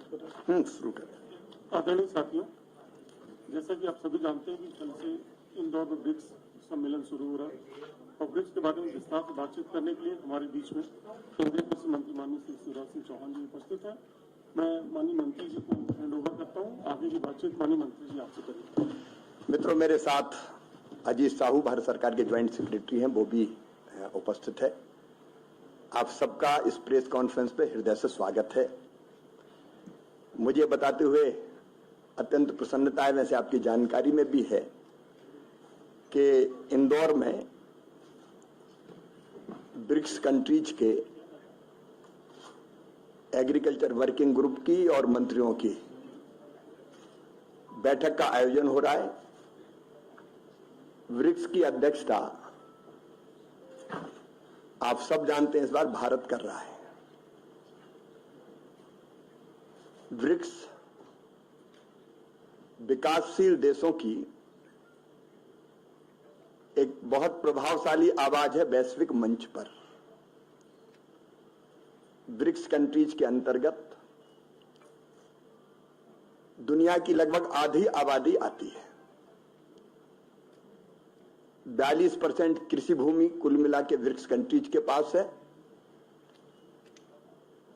कर रहे हैं। शुरू करें। आदरणीय साथियों, जैसा कि आप सभी जानते हैं कि कल से इंदौर में ब्रिक्स सम्मेलन शुरू हो रहा है और ब्रिक्स के बारे में विस्तार से बातचीत करने के लिए हमारे बीच में केंद्रीय कृषि मंत्री माननीय श्री शिवराज सिंह चौहान जी उपस्थित हैं। मैं माननीय मंत्री जी को हैंड ओवर करता हूँ। आगे की बातचीत माननीय मंत्री जी आपसे करेंगे। मित्रों, मेरे साथ अजीत साहू भारत सरकार के ज्वाइंट सेक्रेटरी हैं, वो भी उपस्थित है। आप सबका इस प्रेस कॉन्फ्रेंस पे हृदय से स्वागत है। मुझे बताते हुए अत्यंत प्रसन्नता है, वैसे आपकी जानकारी में भी है कि इंदौर में ब्रिक्स कंट्रीज के एग्रीकल्चर वर्किंग ग्रुप की और मंत्रियों की बैठक का आयोजन हो रहा है। ब्रिक्स की अध्यक्षता आप सब जानते हैं इस बार भारत कर रहा है। ब्रिक्स विकासशील देशों की एक बहुत प्रभावशाली आवाज है वैश्विक मंच पर। ब्रिक्स कंट्रीज के अंतर्गत दुनिया की लगभग आधी आबादी आती है। 42% कृषि भूमि कुल मिला के ब्रिक्स कंट्रीज के पास है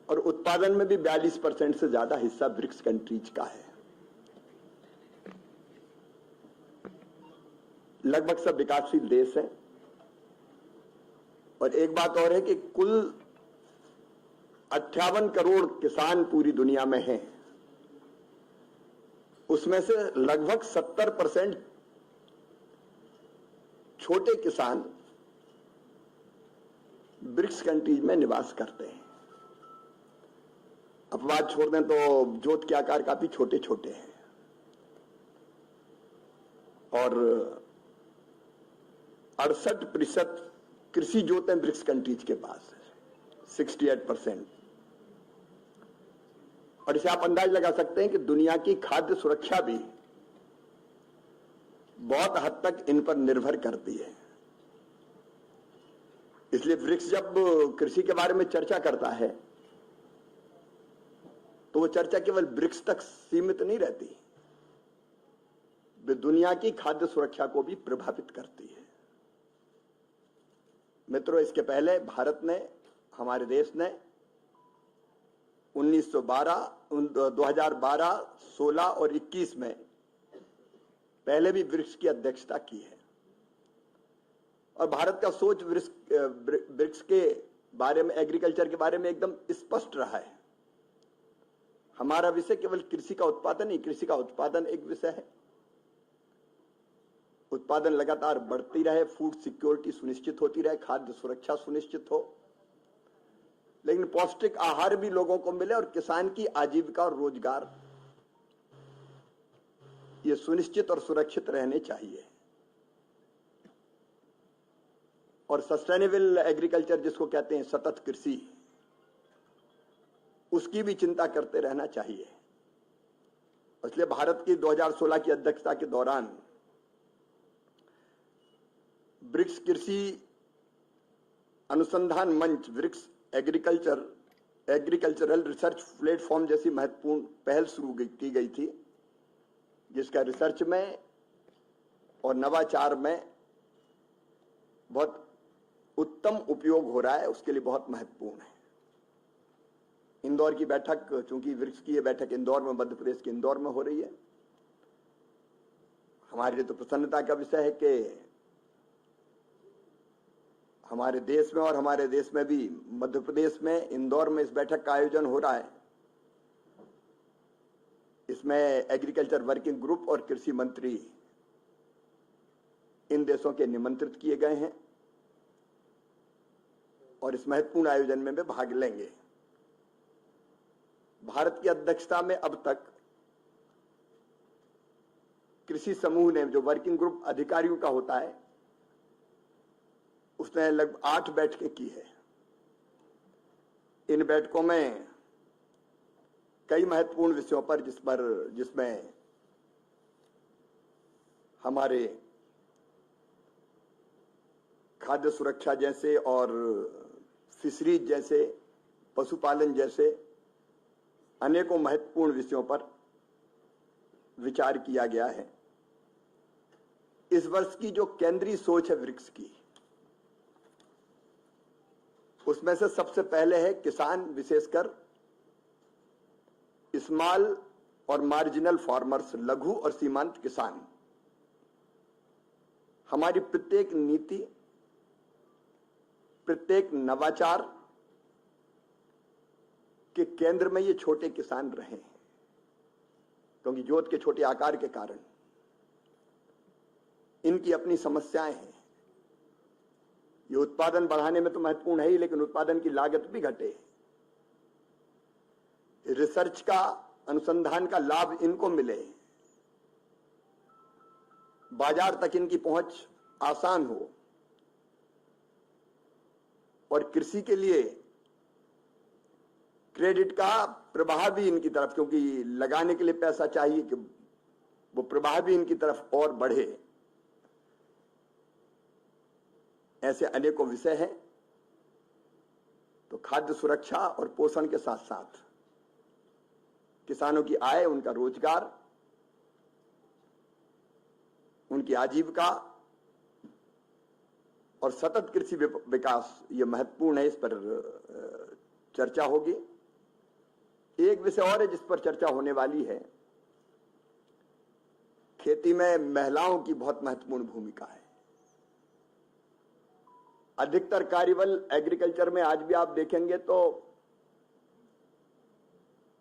और उत्पादन में भी 42% से ज्यादा हिस्सा ब्रिक्स कंट्रीज का है। लगभग सब विकासशील देश हैं। और एक बात और है कि कुल 58 करोड़ किसान पूरी दुनिया में हैं। उसमें से लगभग 70% छोटे किसान ब्रिक्स कंट्रीज में निवास करते हैं। अपवाद छोड़ दें तो जोत के आकार काफी छोटे छोटे हैं और 68% कृषि जोतें ब्रिक्स कंट्रीज के पास है, 68%। और इसे आप अंदाज लगा सकते हैं कि दुनिया की खाद्य सुरक्षा भी बहुत हद तक इन पर निर्भर करती है। इसलिए ब्रिक्स जब कृषि के बारे में चर्चा करता है तो वो चर्चा केवल ब्रिक्स तक सीमित नहीं रहती, वे दुनिया की खाद्य सुरक्षा को भी प्रभावित करती है। मित्रों, इसके पहले भारत ने, हमारे देश ने 2012, 16 और 21 में पहले भी ब्रिक्स की अध्यक्षता की है और भारत का सोच ब्रिक्स के बारे में, एग्रीकल्चर के बारे में एकदम स्पष्ट रहा है। हमारा विषय केवल कृषि का उत्पादन नहीं, कृषि का उत्पादन एक विषय है, उत्पादन लगातार बढ़ती रहे, फूड सिक्योरिटी सुनिश्चित होती रहे, खाद्य सुरक्षा सुनिश्चित हो, लेकिन पौष्टिक आहार भी लोगों को मिले और किसान की आजीविका और रोजगार ये सुनिश्चित और सुरक्षित रहने चाहिए। और सस्टेनेबल एग्रीकल्चर जिसको कहते हैं, सतत कृषि, उसकी भी चिंता करते रहना चाहिए। इसलिए भारत की 2016 की अध्यक्षता के दौरान ब्रिक्स कृषि अनुसंधान मंच, ब्रिक्स एग्रीकल्चरल रिसर्च प्लेटफॉर्म जैसी महत्वपूर्ण पहल शुरू की गई थी, जिसका रिसर्च में और नवाचार में बहुत उत्तम उपयोग हो रहा है, उसके लिए बहुत महत्वपूर्ण है। इंदौर की बैठक, चूंकि ब्रिक्स की ये बैठक इंदौर में, मध्य प्रदेश के इंदौर में हो रही है, हमारे लिए तो प्रसन्नता का विषय है कि हमारे देश में और हमारे देश में भी, मध्य प्रदेश में इंदौर में इस बैठक का आयोजन हो रहा है। इसमें एग्रीकल्चर वर्किंग ग्रुप और कृषि मंत्री इन देशों के निमंत्रित किए गए हैं और इस महत्वपूर्ण आयोजन में वे भाग लेंगे। भारत की अध्यक्षता में अब तक कृषि समूह ने, जो वर्किंग ग्रुप अधिकारियों का होता है, उसने लगभग 8 बैठकें की है। इन बैठकों में कई महत्वपूर्ण विषयों पर, जिसमें हमारे खाद्य सुरक्षा जैसे और फिशरीज जैसे, पशुपालन जैसे अनेकों महत्वपूर्ण विषयों पर विचार किया गया है। इस वर्ष की जो केंद्रीय सोच है वृक्ष की, उसमें से सबसे पहले है किसान, विशेषकर स्मॉल और मार्जिनल फार्मर्स, लघु और सीमांत किसान। हमारी प्रत्येक नीति, प्रत्येक नवाचार के केंद्र में ये छोटे किसान रहे हैं, क्योंकि जोत के छोटे आकार के कारण इनकी अपनी समस्याएं हैं। ये उत्पादन बढ़ाने में तो महत्वपूर्ण है ही, लेकिन उत्पादन की लागत भी घटे। रिसर्च का, अनुसंधान का लाभ इनको मिले, बाजार तक इनकी पहुंच आसान हो, और कृषि के लिए क्रेडिट का प्रवाह भी इनकी तरफ, क्योंकि लगाने के लिए पैसा चाहिए, कि वो प्रवाह भी इनकी तरफ और बढ़े। ऐसे अनेकों विषय हैं। तो खाद्य सुरक्षा और पोषण के साथ साथ किसानों की आय, उनका रोजगार, उनकी आजीविका और सतत कृषि विकास, ये महत्वपूर्ण है। इस पर चर्चा होगी। एक विषय और है जिस पर चर्चा होने वाली है। खेती में महिलाओं की बहुत महत्वपूर्ण भूमिका है। अधिकतर कार्यबल एग्रीकल्चर में आज भी आप देखेंगे तो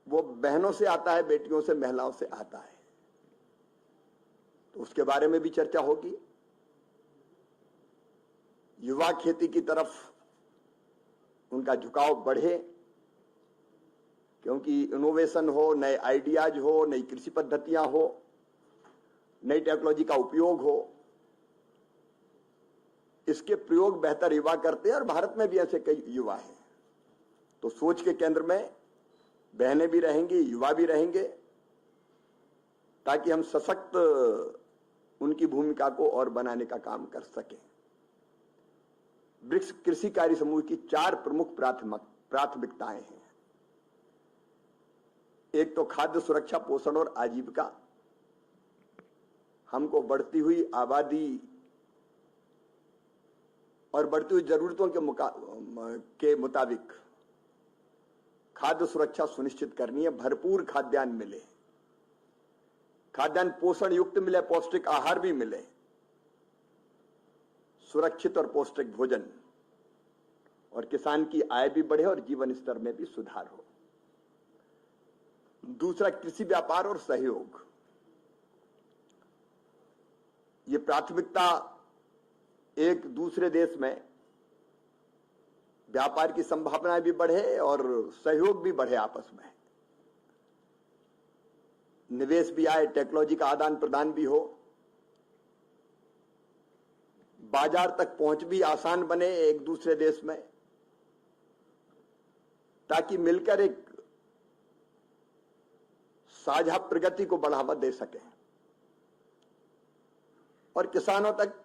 वो बहनों से आता है, बेटियों से, महिलाओं से आता है। तो उसके बारे में भी चर्चा होगी। युवा खेती की तरफ उनका झुकाव बढ़े, क्योंकि इनोवेशन हो, नए आइडियाज हो, नई कृषि पद्धतियां हो, नई टेक्नोलॉजी का उपयोग हो। इसके प्रयोग बेहतर युवा करते हैं, और भारत में भी ऐसे कई युवा हैं। तो सोच के केंद्र में बहनें भी रहेंगी, युवा भी रहेंगे, ताकि हम सशक्त उनकी भूमिका को और बनाने का काम कर सकें। ब्रिक्स कृषि कार्य समूह की 4 प्रमुख प्राथमिकताएं हैं। एक तो खाद्य सुरक्षा, पोषण और आजीविका। हमको बढ़ती हुई आबादी और बढ़ती हुई जरूरतों के मुताबिक खाद्य सुरक्षा सुनिश्चित करनी है। भरपूर खाद्यान्न मिले, खाद्यान्न पोषण युक्त मिले, पौष्टिक आहार भी मिले, सुरक्षित और पौष्टिक भोजन, और किसान की आय भी बढ़े और जीवन स्तर में भी सुधार हो। दूसरा, कृषि व्यापार और सहयोग। ये प्राथमिकता एक दूसरे देश में व्यापार की संभावनाएं भी बढ़े और सहयोग भी बढ़े आपस में, निवेश भी आए, टेक्नोलॉजी का आदान प्रदान भी हो, बाजार तक पहुंच भी आसान बने एक दूसरे देश में, ताकि मिलकर एक साझा प्रगति को बढ़ावा दे सके और किसानों तक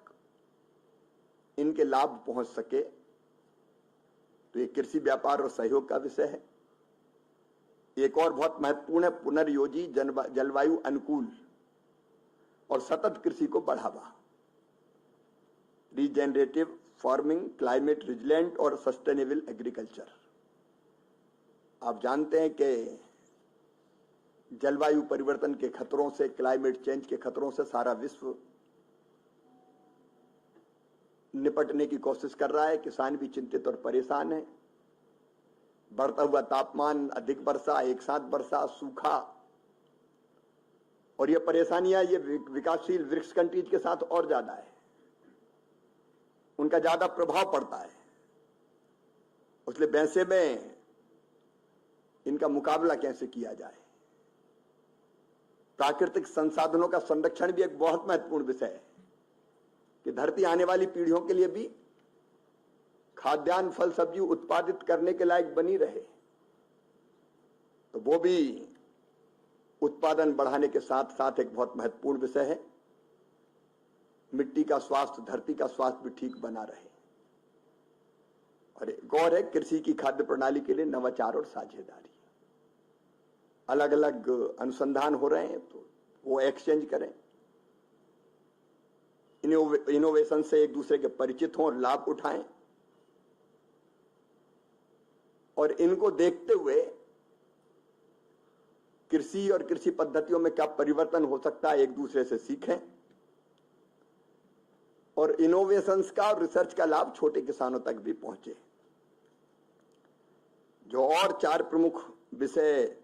इनके लाभ पहुंच सके। तो ये कृषि व्यापार और सहयोग का विषय है। एक और बहुत महत्वपूर्ण है पुनर्योजी, जलवायु अनुकूल और सतत कृषि को बढ़ावा। रीजेनरेटिव फार्मिंग, क्लाइमेट रेजिलेंट और सस्टेनेबल एग्रीकल्चर। आप जानते हैं कि जलवायु परिवर्तन के खतरों से, क्लाइमेट चेंज के खतरों से सारा विश्व निपटने की कोशिश कर रहा है। किसान भी चिंतित और परेशान है। बढ़ता हुआ तापमान, अधिक वर्षा, एक साथ वर्षा, सूखा, और ये परेशानियां ये विकासशील वृक्ष कंट्रीज के साथ और ज्यादा है। उनका ज्यादा प्रभाव पड़ता है। इसलिए वैसे में इनका मुकाबला कैसे किया जाए। प्राकृतिक संसाधनों का संरक्षण भी एक बहुत महत्वपूर्ण विषय है कि धरती आने वाली पीढ़ियों के लिए भी खाद्यान्न, फल सब्जी उत्पादित करने के लायक बनी रहे। तो वो भी उत्पादन बढ़ाने के साथ साथ एक बहुत महत्वपूर्ण विषय है। मिट्टी का स्वास्थ्य, धरती का स्वास्थ्य भी ठीक बना रहे। और एक और है कृषि की खाद्य प्रणाली के लिए नवाचार और साझेदारी। अलग अलग अनुसंधान हो रहे हैं तो वो एक्सचेंज करें, इनोवेशन से एक दूसरे के परिचित हों और लाभ उठाएं, और इनको देखते हुए कृषि और कृषि पद्धतियों में क्या परिवर्तन हो सकता है एक दूसरे से सीखें, और इनोवेशंस का और रिसर्च का लाभ छोटे किसानों तक भी पहुंचे। जो और 4 प्रमुख विषय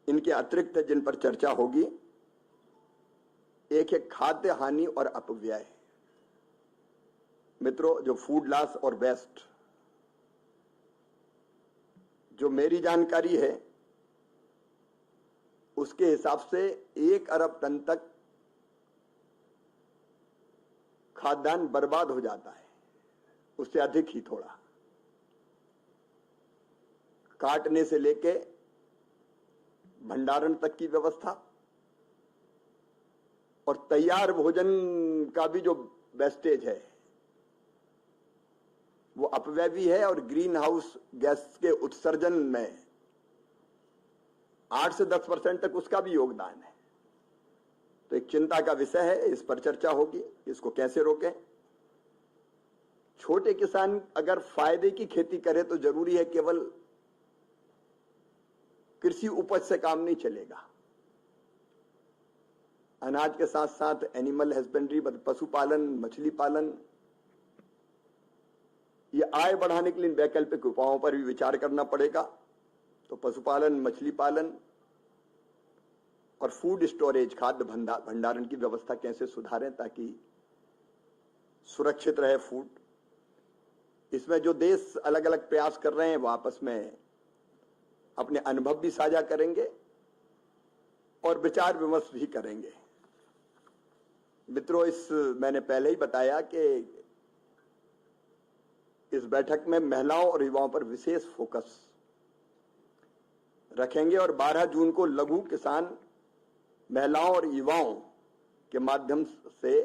इनके अतिरिक्त जिन पर चर्चा होगी, एक है खाद्य हानि और अपव्यय। मित्रों, जो फूड लॉस और वेस्ट, जो मेरी जानकारी है उसके हिसाब से 1 अरब टन तक खाद्यान्न बर्बाद हो जाता है, उससे अधिक ही थोड़ा, काटने से लेके भंडारण तक की व्यवस्था, और तैयार भोजन का भी जो वेस्टेज है वो अपव्यय भी है, और ग्रीन हाउस गैस के उत्सर्जन में 8 से 10% तक उसका भी योगदान है। तो एक चिंता का विषय है, इस पर चर्चा होगी, इसको कैसे रोकें। छोटे किसान अगर फायदे की खेती करे तो जरूरी है केवल कृषि उपज से काम नहीं चलेगा, अनाज के साथ साथ एनिमल हस्बेंड्री, पशुपालन, मछली पालन, ये आय बढ़ाने के लिए वैकल्पिक उपायों पर भी विचार करना पड़ेगा। तो पशुपालन, मछली पालन और फूड स्टोरेज, खाद्य भंडारण की व्यवस्था कैसे सुधारें ताकि सुरक्षित रहे फूड। इसमें जो देश अलग अलग प्रयास कर रहे हैं वो आपस में अपने अनुभव भी साझा करेंगे और विचार विमर्श भी करेंगे। मित्रों, मैंने पहले ही बताया कि इस बैठक में महिलाओं और युवाओं पर विशेष फोकस रखेंगे, और 12 जून को लघु किसान महिलाओं और युवाओं के माध्यम से,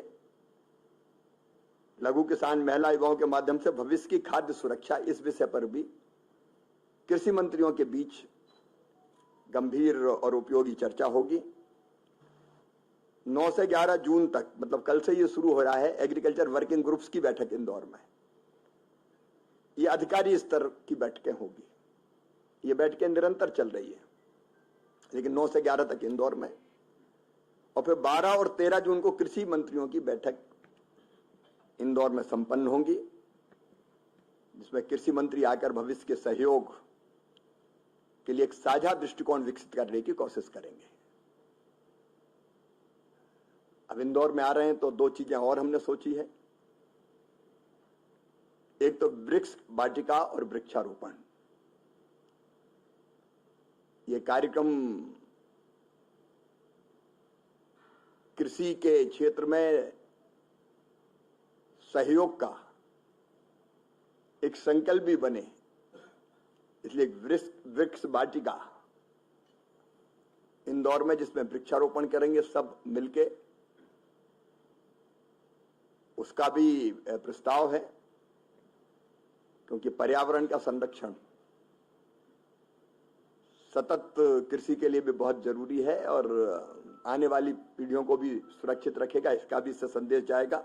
लघु किसान महिला युवाओं के माध्यम से भविष्य की खाद्य सुरक्षा, इस विषय पर भी कृषि मंत्रियों के बीच गंभीर और उपयोगी चर्चा होगी। 9 से 11 जून तक, मतलब कल से ये शुरू हो रहा है, एग्रीकल्चर वर्किंग ग्रुप्स की बैठक इंदौर में। ये अधिकारी स्तर की बैठकें होगी, ये बैठकें निरंतर चल रही है, लेकिन 9 से 11 तक इंदौर में, और फिर 12 और 13 जून को कृषि मंत्रियों की बैठक इंदौर में संपन्न होंगी, जिसमें कृषि मंत्री आकर भविष्य के सहयोग के लिए एक साझा दृष्टिकोण विकसित करने की कोशिश करेंगे। अब इंदौर में आ रहे हैं तो 2 चीजें और हमने सोची है। एक तो वृक्ष वाटिका और वृक्षारोपण। ये कार्यक्रम कृषि के क्षेत्र में सहयोग का एक संकल्प भी बने, इसलिए वृक्ष वाटिका इंदौर में, जिसमें वृक्षारोपण करेंगे सब मिलके, उसका भी प्रस्ताव है, क्योंकि पर्यावरण का संरक्षण सतत कृषि के लिए भी बहुत जरूरी है और आने वाली पीढ़ियों को भी सुरक्षित रखेगा, इसका भी इससे संदेश जाएगा।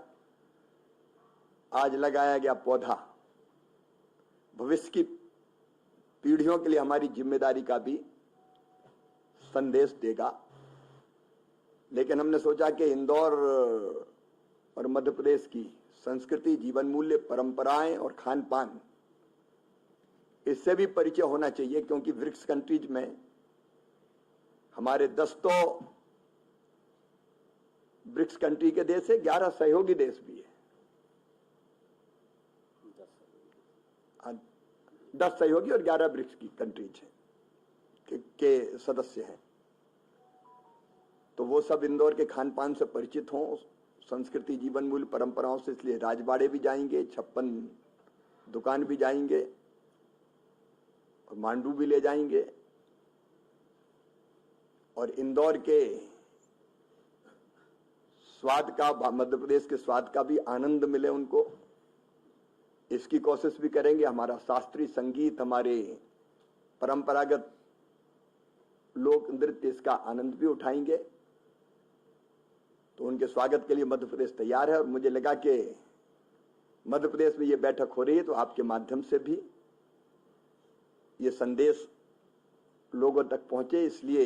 आज लगाया गया पौधा भविष्य की पीढ़ियों के लिए हमारी जिम्मेदारी का भी संदेश देगा। लेकिन हमने सोचा कि इंदौर और मध्य प्रदेश की संस्कृति, जीवन मूल्य, परंपराएं और खान पान, इससे भी परिचय होना चाहिए, क्योंकि ब्रिक्स कंट्रीज में हमारे 10 तो ब्रिक्स कंट्री के देश है, 11 सहयोगी देश भी है, 10 सहयोगी और 11 ब्रिक्स की कंट्रीज है के सदस्य हैं। तो वो सब इंदौर के खान पान से परिचित हों, संस्कृति, जीवन मूल्य, परंपराओं से, इसलिए राजबाड़े भी जाएंगे, 56 दुकान भी जाएंगे और मांडू भी ले जाएंगे, और इंदौर के स्वाद का, मध्य प्रदेश के स्वाद का भी आनंद मिले उनको, इसकी कोशिश भी करेंगे। हमारा शास्त्रीय संगीत, हमारे परंपरागत लोक नृत्य इसका आनंद भी उठाएंगे। तो उनके स्वागत के लिए मध्य प्रदेश तैयार है और मुझे लगा कि मध्य प्रदेश में ये बैठक हो रही है तो आपके माध्यम से भी ये संदेश लोगों तक पहुंचे, इसलिए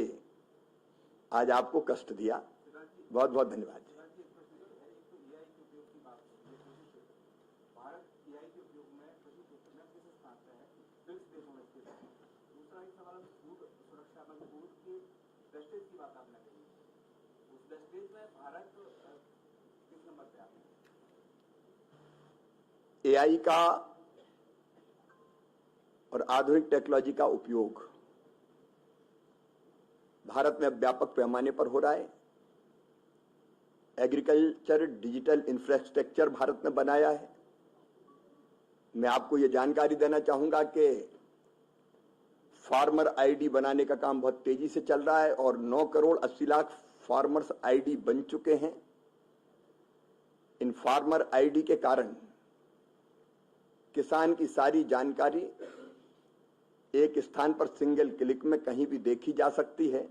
आज आपको कष्ट दिया। बहुत बहुत धन्यवाद। एआई का और आधुनिक टेक्नोलॉजी का उपयोग भारत में अब व्यापक पैमाने पर हो रहा है। एग्रीकल्चर डिजिटल इंफ्रास्ट्रक्चर भारत ने बनाया है। मैं आपको यह जानकारी देना चाहूंगा कि फार्मर आईडी बनाने का काम बहुत तेजी से चल रहा है और 9 करोड़ 80 लाख फार्मर्स आईडी बन चुके हैं। इन फार्मर आईडी के कारण किसान की सारी जानकारी एक स्थान पर सिंगल क्लिक में कहीं भी देखी जा सकती है।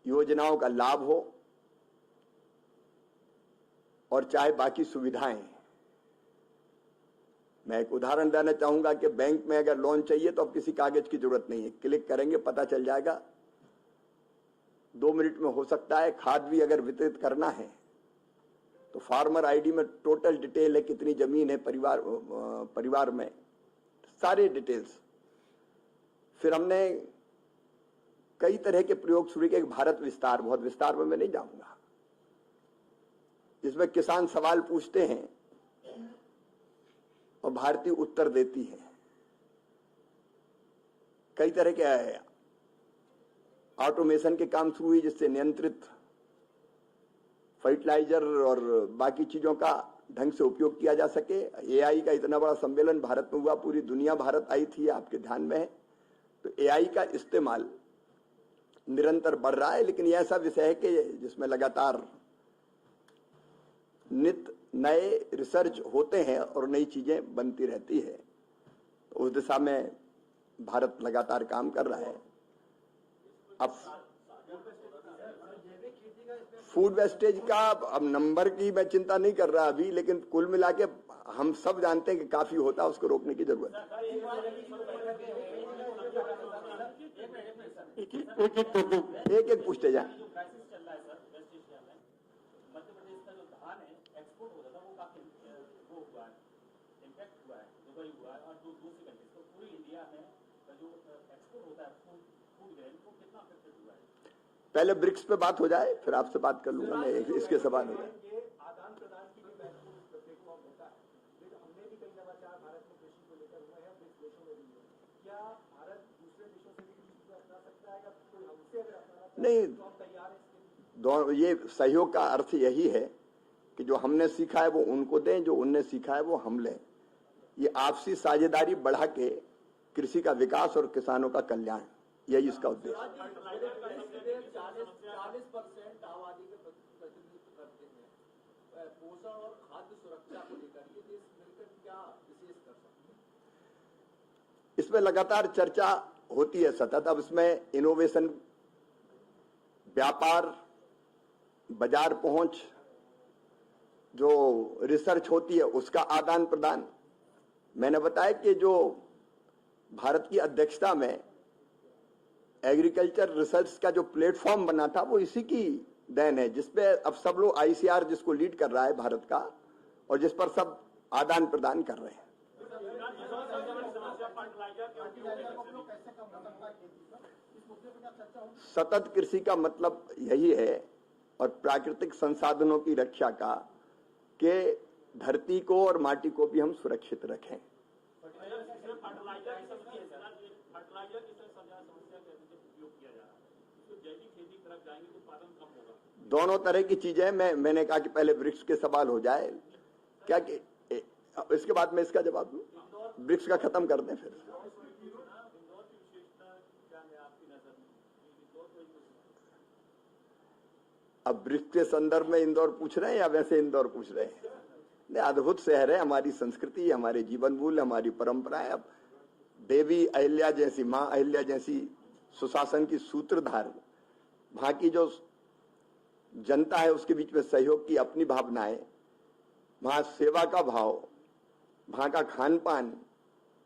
योजनाओं का लाभ हो और चाहे बाकी सुविधाएं। मैं एक उदाहरण देना चाहूंगा कि बैंक में अगर लोन चाहिए तो अब किसी कागज की जरूरत नहीं है, क्लिक करेंगे पता चल जाएगा, 2 मिनट में हो सकता है। खाद भी अगर वितरित करना है तो फार्मर आईडी में टोटल डिटेल है, कितनी जमीन है परिवार में, सारे डिटेल्स। फिर हमने कई तरह के प्रयोग शुरू किए। भारत विस्तार, बहुत विस्तार में मैं नहीं जाऊंगा, जिसमें किसान सवाल पूछते हैं और भारतीय उत्तर देती है। कई तरह के ऑटोमेशन के काम शुरू हुए जिससे नियंत्रित फर्टिलाइजर और बाकी चीजों का ढंग से उपयोग किया जा सके। एआई का इतना बड़ा सम्मेलन भारत में हुआ, पूरी दुनिया भारत आई थी, आपके ध्यान में है। तो एआई का इस्तेमाल निरंतर बढ़ रहा है, लेकिन यह ऐसा विषय है कि जिसमें लगातार नित्य नए रिसर्च होते हैं और नई चीजें बनती रहती है। तो उस दिशा में भारत लगातार काम कर रहा है। अब फूड वेस्टेज का अब नंबर की मैं चिंता नहीं कर रहा अभी, लेकिन कुल मिला के हम सब जानते हैं कि काफी होता है, उसको रोकने की जरूरत है। एक एक पूछते जाए। पहले ब्रिक्स पे बात हो जाए, फिर आपसे बात कर लूंगा मैं, इसके सवाल हो जाए। नहीं, दोनों, ये सहयोग का अर्थ यही है कि जो हमने सीखा है वो उनको दें, जो उनने सीखा है वो हम लें। ये आपसी साझेदारी बढ़ा के कृषि का विकास और किसानों का कल्याण, यही इसका उद्देश्य है। 40% आबादी के प्रतिनिधित्व करते हैं। पोषण और खाद्य सुरक्षा को लेकर ये देश मिलकर क्या विशेष कर सकते हैं? इसमें लगातार चर्चा होती है सतत। अब इसमें इनोवेशन, व्यापार, बाजार पहुंच, जो रिसर्च होती है उसका आदान प्रदान। मैंने बताया कि जो भारत की अध्यक्षता में एग्रीकल्चर रिसर्च का जो प्लेटफॉर्म बना था वो इसी की देन है, जिसपे अब सब लोग आईसीआर जिसको लीड कर रहा है भारत का, और जिस पर सब आदान प्रदान कर रहे हैं। सतत कृषि का मतलब यही है, और प्राकृतिक संसाधनों की रक्षा का, कि धरती को और माटी को भी हम सुरक्षित रखें। दोनों तरह की चीजें, मैंने कहा कि पहले वृक्ष के सवाल हो जाए क्या, कि इसके बाद मैं इसका जवाब दूं। वृक्ष का खत्म कर दें फिर। अब वृक्ष के संदर्भ में इंदौर पूछ रहे हैं या वैसे इंदौर पूछ रहे हैं? नहीं, अद्भुत शहर है, हमारी संस्कृति, हमारे जीवन मूल्य, हमारी परंपराएं। अब देवी अहिल्या जैसी, मां अहिल्या जैसी सुशासन की सूत्रधार, वहां की जो जनता है उसके बीच में सहयोग की अपनी भावनाएं, वहां सेवा का भाव, वहां का खान पान,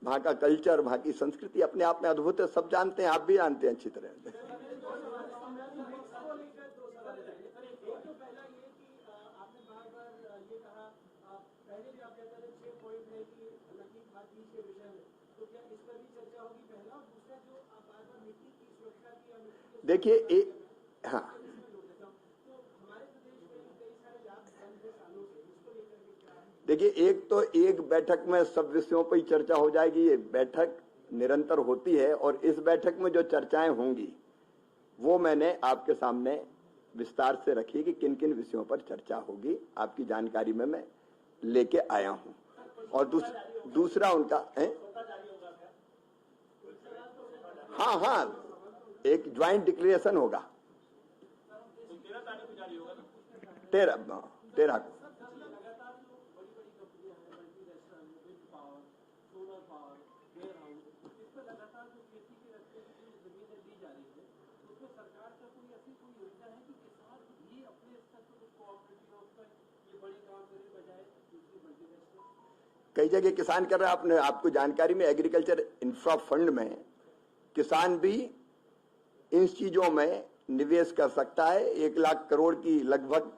वहां का कल्चर, वहां की संस्कृति अपने आप में अद्भुत है। सब जानते हैं, आप भी जानते हैं अच्छी तरह। देखिए हाँ, देखिए एक तो एक बैठक में सब विषयों पर ही चर्चा हो जाएगी। ये बैठक निरंतर होती है और इस बैठक में जो चर्चाएं होंगी वो मैंने आपके सामने विस्तार से रखी कि किन किन विषयों पर चर्चा होगी, आपकी जानकारी में मैं लेके आया हूं। और दूसरा उनका है, हाँ, एक ज्वाइंट डिक्लेरेशन होगा 13 को। कई जगह किसान कर रहे हैं। आपने आपको जानकारी में एग्रीकल्चर इंफ्रा फंड में किसान भी इन चीजों में निवेश कर सकता है। 1 लाख करोड़ की लगभग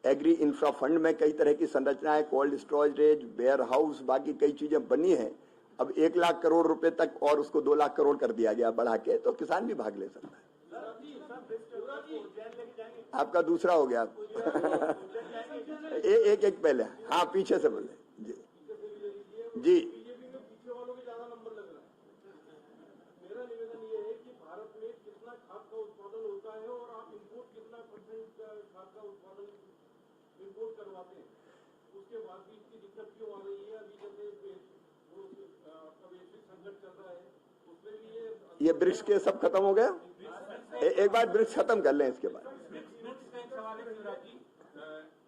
एग्री इंफ्रा फंड में कई तरह की संरचनाएं, कोल्ड स्टोरेज, वेयर हाउस, बाकी कई चीजें बनी हैं। अब 1 लाख करोड़ रुपए तक और उसको 2 लाख करोड़ कर दिया गया बढ़ा के, तो किसान भी भाग ले सकता है। आपका दूसरा हो गया। एक पहले, हाँ, पीछे से बोले जी। उसके बाद भी इतनी दिक्कत क्यों आ रही है? अभी जैसे वैश्विक संकट चल रहा है, उसमें भी ये ब्रिक्स के सब खत्म हो गया। एक बार ब्रिक्स खत्म कर लें, इसके बाद ब्रिक्स का एक सवाल है शिवराज जी।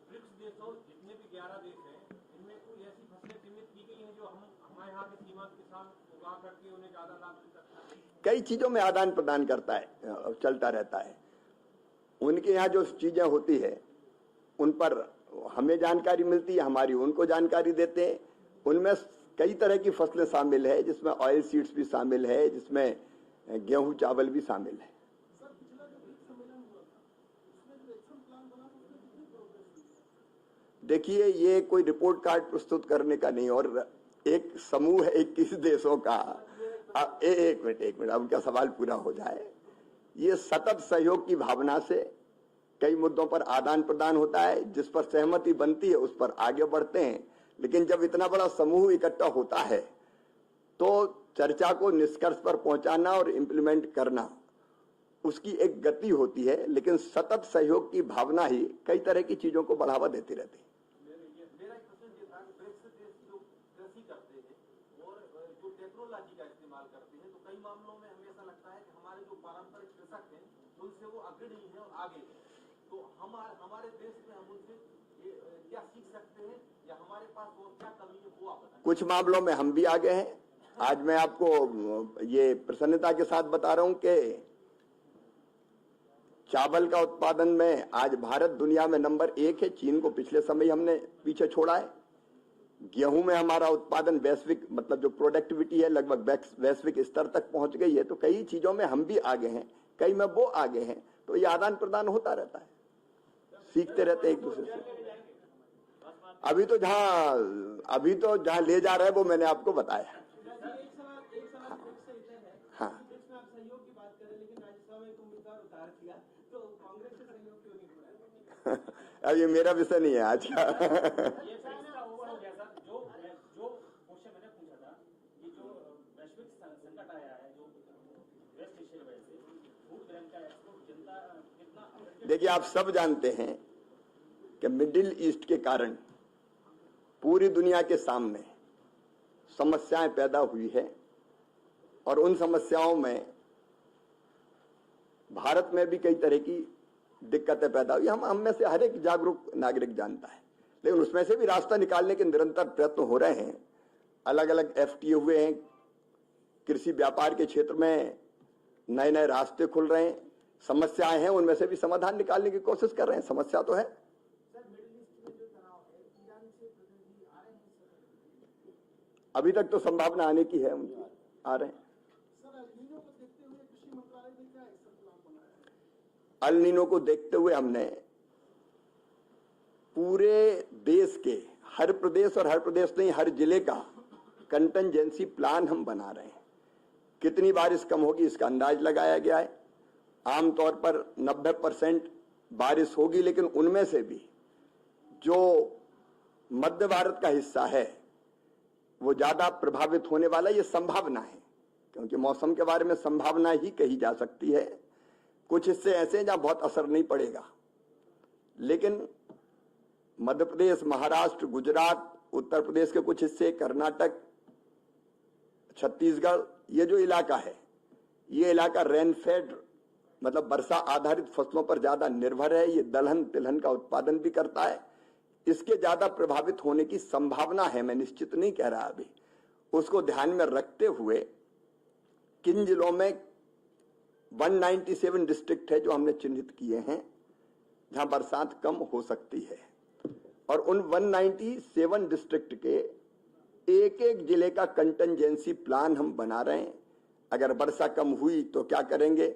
ब्रिक्स देशों जितने भी 11 देश हैं, इनमें कोई ऐसी फसलें चिन्हित की गई हैं जो हमारे यहाँ के सीमांत किसान उगा करके उन्हें ज्यादा लाभ मिल सकता है? कई चीजों में आदान प्रदान करता है, चलता रहता है। उनके यहाँ जो चीजें होती है उन पर हमें जानकारी मिलती है, हमारी उनको जानकारी देते हैं। उनमें कई तरह की फसलें शामिल है, जिसमें ऑयल सीड्स भी शामिल है, जिसमें गेहूं चावल भी शामिल है। देखिए, ये कोई रिपोर्ट कार्ड प्रस्तुत करने का नहीं, और एक समूह है 21 देशों का। एक मिनट, अब उनका सवाल पूरा हो जाए। ये सतत सहयोग की भावना से कई मुद्दों पर आदान प्रदान होता है, जिस पर सहमति बनती है उस पर आगे बढ़ते हैं। लेकिन जब इतना बड़ा समूह इकट्ठा होता है तो चर्चा को निष्कर्ष पर पहुंचाना और इम्प्लीमेंट करना, उसकी एक गति होती है। लेकिन सतत सहयोग की भावना ही कई तरह की चीजों को बढ़ावा देती रहती है। मेरा एक प्रश्न ये था कि ब्रिक्स देश जो कृषि करते हैं और जो टेक्नोलॉजी का इस्तेमाल करते हैं, तो कई मामलों में हमें ऐसा लगता है कि हमारे जो पारंपरिक कृषक हैं उनसे वो अग्रणी हैं और आगे हैं। तो हमारे देश में हम उनसे क्या सीख सकते हैं या हमारे पास और क्या कमी है, वो आप बताएं। कुछ मामलों में हम भी आगे हैं। आज मैं आपको ये प्रसन्नता के साथ बता रहा हूं कि चावल का उत्पादन में आज भारत दुनिया में नंबर 1 है। चीन को पिछले समय हमने पीछे छोड़ा है। गेहूं में हमारा उत्पादन वैश्विक, मतलब जो प्रोडक्टिविटी है, लगभग वैश्विक स्तर तक पहुंच गई है। तो कई चीजों में हम भी आगे हैं, कई में वो आगे हैं। तो ये आदान प्रदान होता रहता है, सीखते रहते एक दूसरे से। अभी तो जहां ले जा रहे हैं वो मैंने आपको बताया। हाँ, अब ये मेरा विषय नहीं है आज का। देखिए, आप सब जानते हैं कि मिडिल ईस्ट के कारण पूरी दुनिया के सामने समस्याएं पैदा हुई है और उन समस्याओं में भारत में भी कई तरह की दिक्कतें पैदा हुई। हम में से हर एक जागरूक नागरिक जानता है, लेकिन उसमें से भी रास्ता निकालने के निरंतर प्रयत्न हो रहे हैं। अलग अलग FTA हुए हैं, कृषि व्यापार के क्षेत्र में नए नए रास्ते खुल रहे हैं, समस्याएं हैं, उनमें से भी समाधान निकालने की कोशिश कर रहे हैं। समस्या तो है। अभी तक तो संभावना आने की है, उनकी आ रहे हैं। अल नीनो को देखते हुए हमने पूरे देश के हर प्रदेश, और हर प्रदेश नहीं हर जिले का कंटिजेंसी प्लान हम बना रहे हैं। कितनी बारिश कम होगी इसका अंदाज लगाया गया है। आमतौर पर 90% बारिश होगी, लेकिन उनमें से भी जो मध्य भारत का हिस्सा है वो ज्यादा प्रभावित होने वाला, ये संभावना है, क्योंकि मौसम के बारे में संभावना ही कही जा सकती है। कुछ हिस्से ऐसे हैं जहां बहुत असर नहीं पड़ेगा, लेकिन मध्य प्रदेश, महाराष्ट्र, गुजरात, उत्तर प्रदेश के कुछ हिस्से, कर्नाटक, छत्तीसगढ़, ये जो इलाका है, ये इलाका रेनफेड मतलब वर्षा आधारित फसलों पर ज्यादा निर्भर है। ये दलहन तिलहन का उत्पादन भी करता है। इसके ज्यादा प्रभावित होने की संभावना है, मैं निश्चित नहीं कह रहा अभी। उसको ध्यान में रखते हुए किन जिलों में 197 डिस्ट्रिक्ट है जो हमने चिन्हित किए हैं जहां बरसात कम हो सकती है, और उन 197 डिस्ट्रिक्ट के एक एक जिले का कंटिजेंसी प्लान हम बना रहे हैं। अगर वर्षा कम हुई तो क्या करेंगे,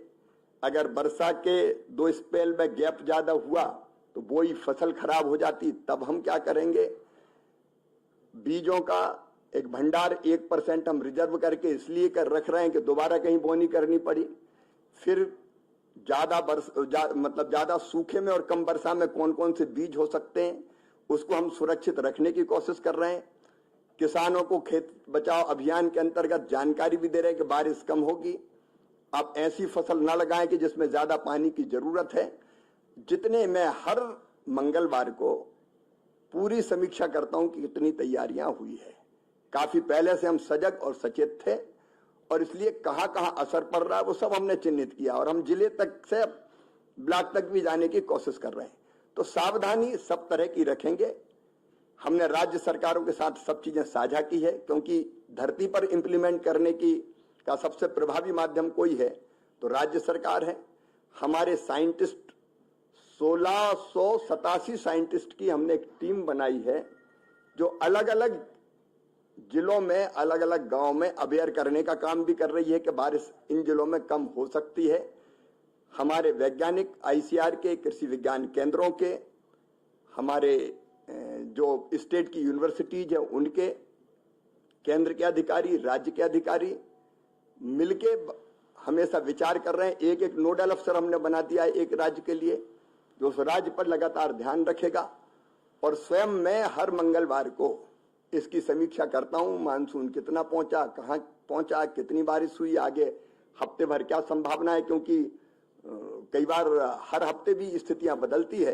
अगर वर्षा के 2 स्पेल में गैप ज्यादा हुआ तो वही फसल खराब हो जाती, तब हम क्या करेंगे। बीजों का एक भंडार 1% हम रिजर्व करके इसलिए कर रख रहे हैं कि दोबारा कहीं बोनी करनी पड़ी। फिर ज्यादा सूखे में और कम वर्षा में कौन कौन से बीज हो सकते हैं उसको हम सुरक्षित रखने की कोशिश कर रहे हैं। किसानों को खेत बचाओ अभियान के अंतर्गत जानकारी भी दे रहे हैं कि बारिश कम होगी, आप ऐसी फसल न लगाएं कि जिसमें ज्यादा पानी की जरूरत है। जितने मैं हर मंगलवार को पूरी समीक्षा करता हूं कि कितनी तैयारियां हुई है। काफी पहले से हम सजग और सचेत थे, और इसलिए कहां कहां असर पड़ रहा है वो सब हमने चिन्हित किया, और हम जिले तक से ब्लॉक तक भी जाने की कोशिश कर रहे हैं। तो सावधानी सब तरह की रखेंगे। हमने राज्य सरकारों के साथ सब चीजें साझा की है, क्योंकि धरती पर इंप्लीमेंट करने का सबसे प्रभावी माध्यम कोई है तो राज्य सरकार है। हमारे साइंटिस्ट 1687 साइंटिस्ट की हमने एक टीम बनाई है जो अलग अलग जिलों में, अलग अलग गांव में अवेयर करने का काम भी कर रही है कि बारिश इन जिलों में कम हो सकती है। हमारे वैज्ञानिक ICR के, कृषि विज्ञान केंद्रों के, हमारे जो स्टेट की यूनिवर्सिटीज है उनके, केंद्र के अधिकारी, राज्य के अधिकारी मिलके हमेशा विचार कर रहे हैं। एक एक नोडल अफसर हमने बना दिया है एक राज्य के लिए, जो उस राज्य पर लगातार ध्यान रखेगा। और स्वयं मैं हर मंगलवार को इसकी समीक्षा करता हूं। मानसून कितना पहुंचा, कहां पहुंचा, कितनी बारिश हुई, आगे हफ्ते भर क्या संभावना है, क्योंकि कई बार हर हफ्ते भी स्थितियां बदलती है,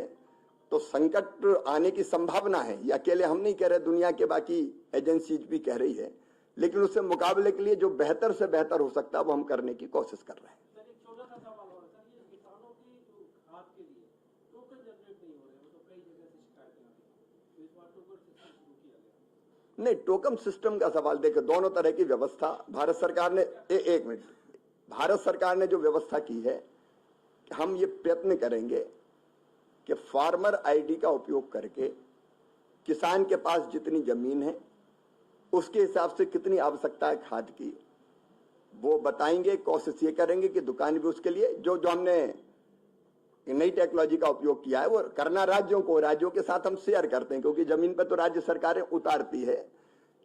तो संकट आने की संभावना है। ये अकेले हम नहीं कह रहे, दुनिया के बाकी एजेंसीज भी कह रही है, लेकिन उससे मुकाबले के लिए जो बेहतर से बेहतर हो सकता है वो हम करने की कोशिश कर रहे हैं। सर एक छोटा सा सवाल और सर, ये किसानों की जो खाद के लिए टोकन जनरेट नहीं हो रहे, वो तो कई जगह से शिकायतें आ रही हैं, तो इस बार टोकन सिस्टम शुरू किया गया। नहीं, टोकन सिस्टम का सवाल देखिए, दोनों तरह की व्यवस्था भारत सरकार ने एक मिनट, भारत सरकार ने जो व्यवस्था की है, हम ये प्रयत्न करेंगे कि फार्मर आईडी का उपयोग करके किसान के पास जितनी जमीन है उसके हिसाब से कितनी आवश्यकता है खाद की वो बताएंगे। कोशिश ये करेंगे कि दुकान भी उसके लिए जो हमने नई टेक्नोलॉजी का उपयोग किया है वो करना राज्यों को, राज्यों के साथ हम शेयर करते हैं, क्योंकि जमीन पर तो राज्य सरकारें उतारती है,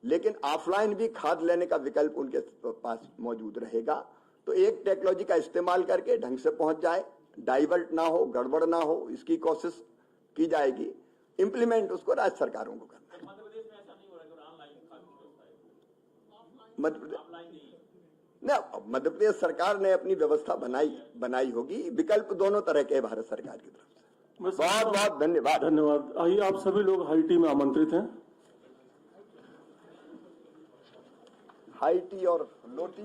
लेकिन ऑफलाइन भी खाद लेने का विकल्प उनके पास मौजूद रहेगा। तो एक टेक्नोलॉजी का इस्तेमाल करके ढंग से पहुंच जाए, डाइवर्ट ना हो, गड़बड़ ना हो, इसकी कोशिश की जाएगी। इंप्लीमेंट उसको राज्य सरकारों को करना है। मध्य प्रदेश में ऐसा नहीं हो रहा है, ऑनलाइन खाद की व्यवस्था है, मध्य प्रदेश ऑफलाइन नहीं है। ना, मध्य प्रदेश सरकार ने अपनी व्यवस्था बनाई होगी। विकल्प दोनों तरह के भारत सरकार की तरफ से। बहुत बहुत धन्यवाद। धन्यवाद। आइए, आप सभी लोग हाई टी में आमंत्रित हैं। हाई टी और लो टी